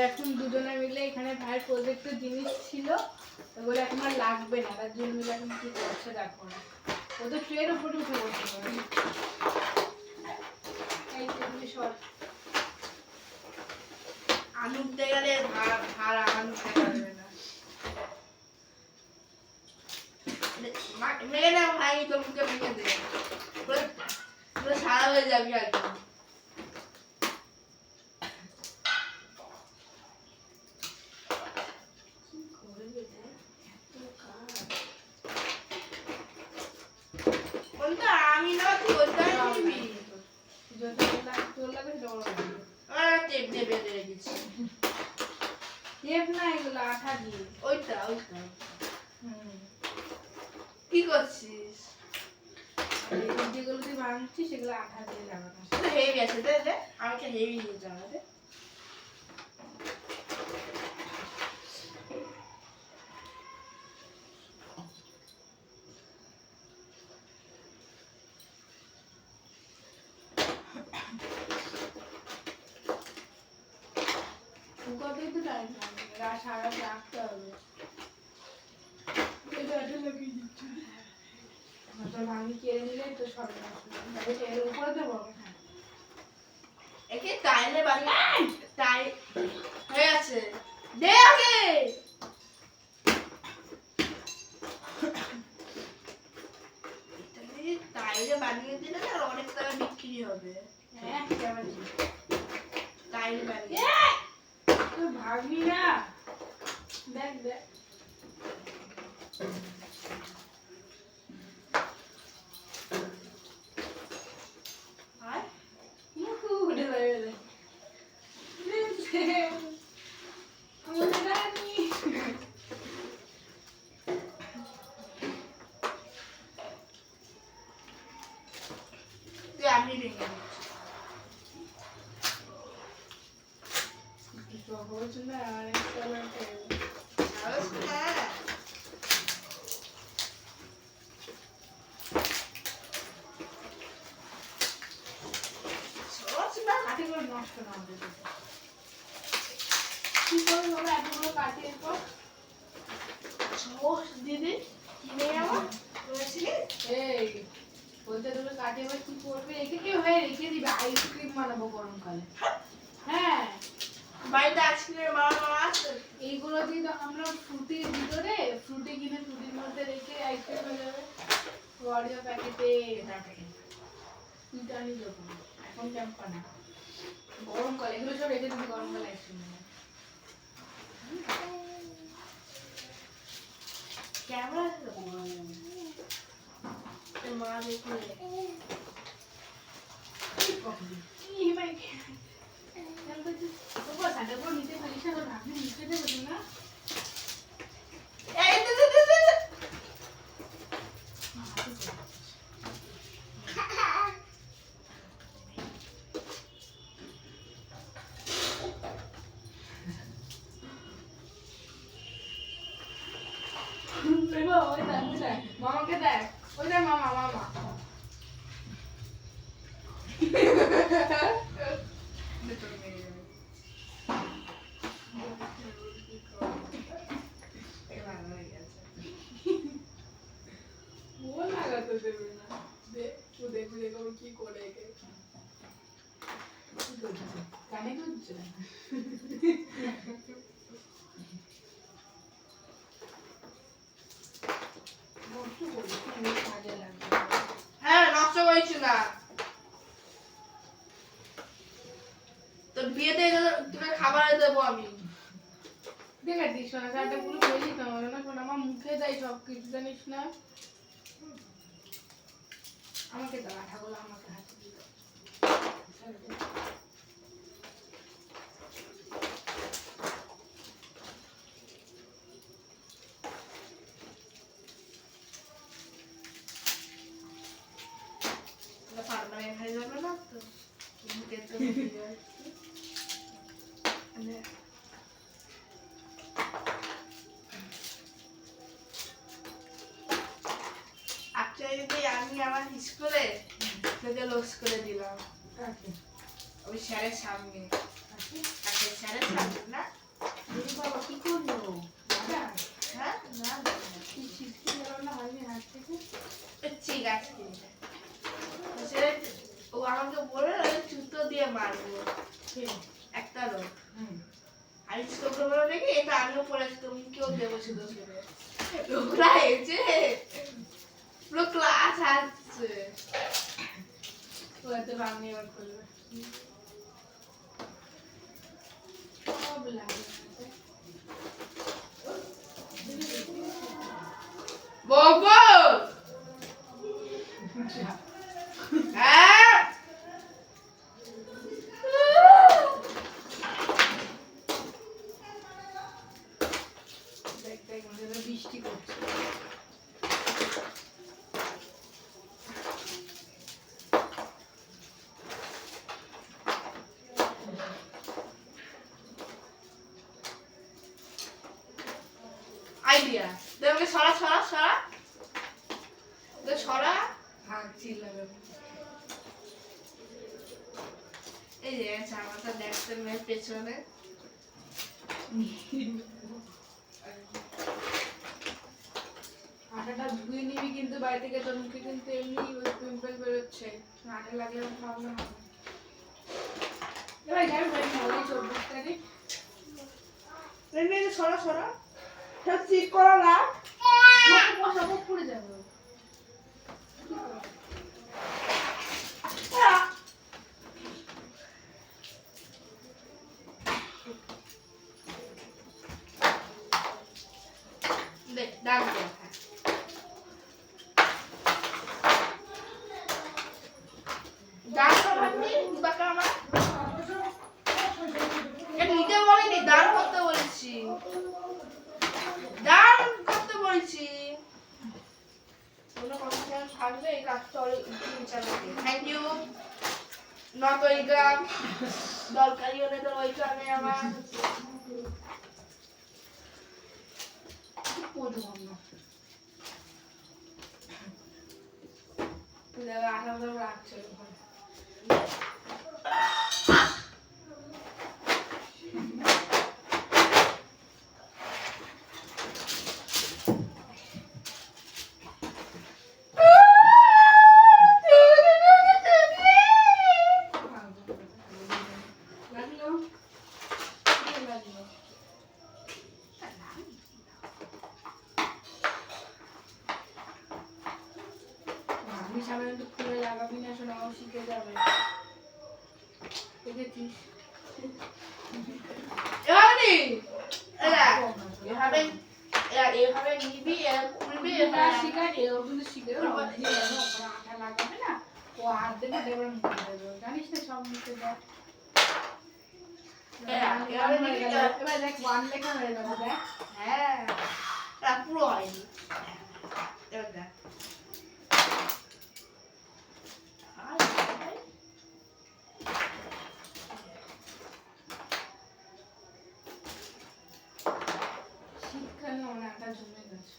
এখন দুজনে মিলে এখানে ভাইয়ের প্রজেক্টের জিনিস ছিল, ওগুলো এখন আর লাগবে না, তার জন্য মিলে এখন কি করছে দেখো না। ও তো ট্রের উপরে উঠে বসে পড়ে। এই তেমনি সর আনুতে গেলে ভাড়া আনুতে পারবে না। মেয়ে না ভাই তোর মুখে ভেঙে দে, পুরো সারা হয়ে যাবি আর কি। কোনটা আমি না তুই ওইটা নিবি? তোর লাগে ডর টেপ দিয়ে বেঁধে রেখেছি। টেপ না, এগুলো আঠা দিয়ে। ওইটা কি করছিস? যেগুলো তুই বানাচ্ছিস সেগুলো আঠা দিয়ে লাগানো। হেভি আছে দে আমাকে হেভি নিয়ে যাওয়া দে। শুকাতেই তো টাইম লাগবে, সারা রাখতে হবে। ভাঙি কেড়ে নিলে তো সব এর উপরে দেবো। একে টাইলে বানিয়ে টাই হয়ে আছে, দে আগে। এটা টাইলে বানিয়ে দিলে না অনেক টাকা বিক্রি হবে। হ্যাঁ কেমন টাইলে বানিয়ে তুই ভাববি না, দেখ দেখ উঠে যাবে। তুই আমি ভেঙে নষ্ট না হবে কি করে হবে এতগুলো কাটিয়ে পর দিদি কিনে আমার এই বলতে তুমি কাটিয়ে আবার কি করবে, রেখে কি হয়ে রেখে দিবে, আইসক্রিম বানাবো গরমকালে। হ্যাঁ বাড়িতে আইসক্রিম বানানো আছে। এইগুলো দিয়ে তো আমরা ফ্রুটির ভিতরে ফ্রুটি কিনে ফ্রুটির মধ্যে রেখে আইসক্রিম হয়ে যাবে। ওরিও প্যাকেটে তুইটা আনি যখন এখন ক্যাম্পা না গরমকালে এগুলো সব রেখে দিবি, গরমকালে আইসক্রিম ক্যামেরা আছে মা দেখলে নিতে পারিস আপনি নিতে দেবেন না। মামাকে দেখ, ওই দেখ মামা মামা লাগাতে দেবে না। দেখবে কি করে কানে করছে হ্যাঁ নষ্ট করেছি না তো বিয়েতে তোকে খাবার দেবো আমি। দেখে দিস না চারটা পুরো বলি না আমার মুখে দেয় সব কিছু জানিস না। আমাকে দাও আঠাগুলো আমাকে হাতে দিয়ে দাও। পারমানেন্ট হয়ে যাবে না তো মুখে তো আমি আমার স্কুলে থেকে লস করে দিলাম কাকে? ওই স্যারের সামনে কাকে? কাকে স্যারের সামনে না এই বাবা কি করলো? দাদা, হ্যাঁ না কি ছিটকে গেল না হয়নি হাত থেকে? ঠিক আছে সে ও আমাকে বলে জুতো দিয়ে মারবো কে? একটা লোক হুম। আমি তোকে বলে নাকি এটা আমিও পড়েছি তুমি কেউ দেবো শুধু শুধু লোকরা এসে পুরো ক্লাস আসছে ও এত ভাঙনি এবার করবে। সব লাগে। বাবা হ্যাঁ দেখ দেখ মনে হয় বৃষ্টি করছে। আইডিয়া তোমাকে সরা সরা সরা তো সরা ভাগছিল এই যে জামাটা দেখতে মেয়ের পেছনে আটাটা ধুয়ে নিবি কিন্তু বাড়ি থেকে তোর মুখে কিন্তু এমনি ওই পিম্পল বেরোচ্ছে। আটা লাগলে প্রবলেম হবে। এবার যাই ভাই মনে 24 তারিখ। এই সরা সরা সব ঠিক করা না বসাবো পড়ে যাবে। দেখ ডাক দে ডাক তো ভাবনি বাকা আমার এটা নিতে বলিনি দান করতে বলেছি দান করতে বলেছি কোনো কনফারেন্স থাকলে এই কাজটা চালাতে থ্যাংক ইউ নট ওয়েলকাম দরকারি হলে তো ওয়েলকামে আমার পড়বো না। দেখো আটা ধরে রাখছে ওখানে। লাগলো? কি লাগলো? আমি সামনে একটু খুলে লাগাবি না, শোনা ও শিখে যাবে। দেখেছিস? এভাবে এভাবে নিবি খুলবি এটা শিখাই ও কিন্তু শিখে যাবে। ও দিয়ে যাবে, ওপরে আঠা লাগাবে না, ও হাত দেবে দেবে মুখে দেবে। জানিস না সব মুখে দেয়। এবার দেখ 1 লেখা হয়ে যাবে দেখ। হ্যাঁ পুরো হয়নি এবার দেখ শীতকালে অনেক আটা জমে গেছে।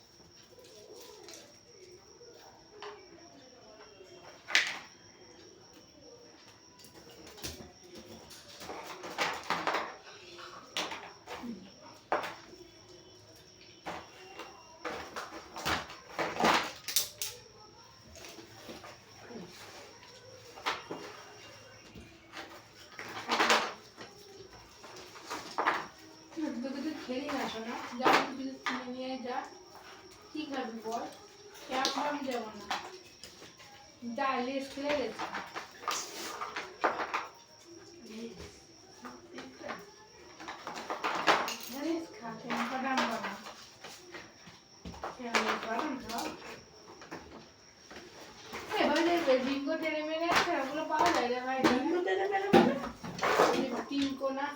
তোকে তুই খেলি না শোনা, যা তুই কিনে নিয়ে যা। কি খাবি বল? কেমন আমি যাবো না, যা লেস খেলে গেছে। জানিস খা, বাদাম বাদাম বাদাম খাও। এবার যে বিঙ্গো টেনে মেরে আছে ওগুলো পাওয়া যায় রে ভাই। টিঙ্কো না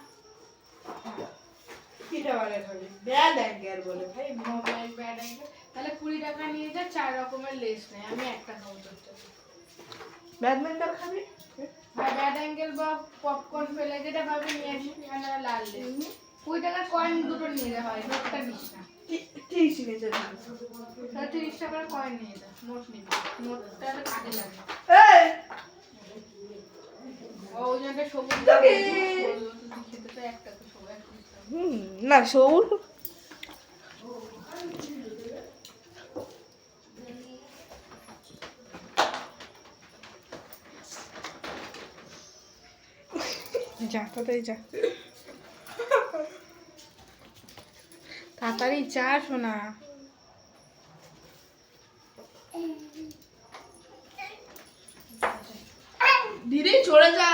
এই মোবাইল ব্যাড অ্যাঙ্গেল, তাহলে 20 টাকা নিয়ে যা, 4 রকমের লেস নেই, আমি একটা খাবো তোর থেকে। ব্যাডমিন্টন খাবি আর ব্যাড অ্যাঙ্গেল বা পপকর্ন ফেলে যেটা ভাবে নিয়ে আসি, এখানে লাল লেস। 20 টাকার কয়েন দুটো নিয়ে যা হয়, নোটটা নিস না। ঠিক আছে তাহলে 30 টাকার কয়েন নিয়ে যা, নোট নিবি, নোটটা কাজে লাগে। এই ওই জন্য সবুজ তোকে। খেতে তো একটা তো সবাই একটা না সৌর যা তাড়াতাড়ি যা তাড়াতাড়ি যা শোনা দিদি চলে যা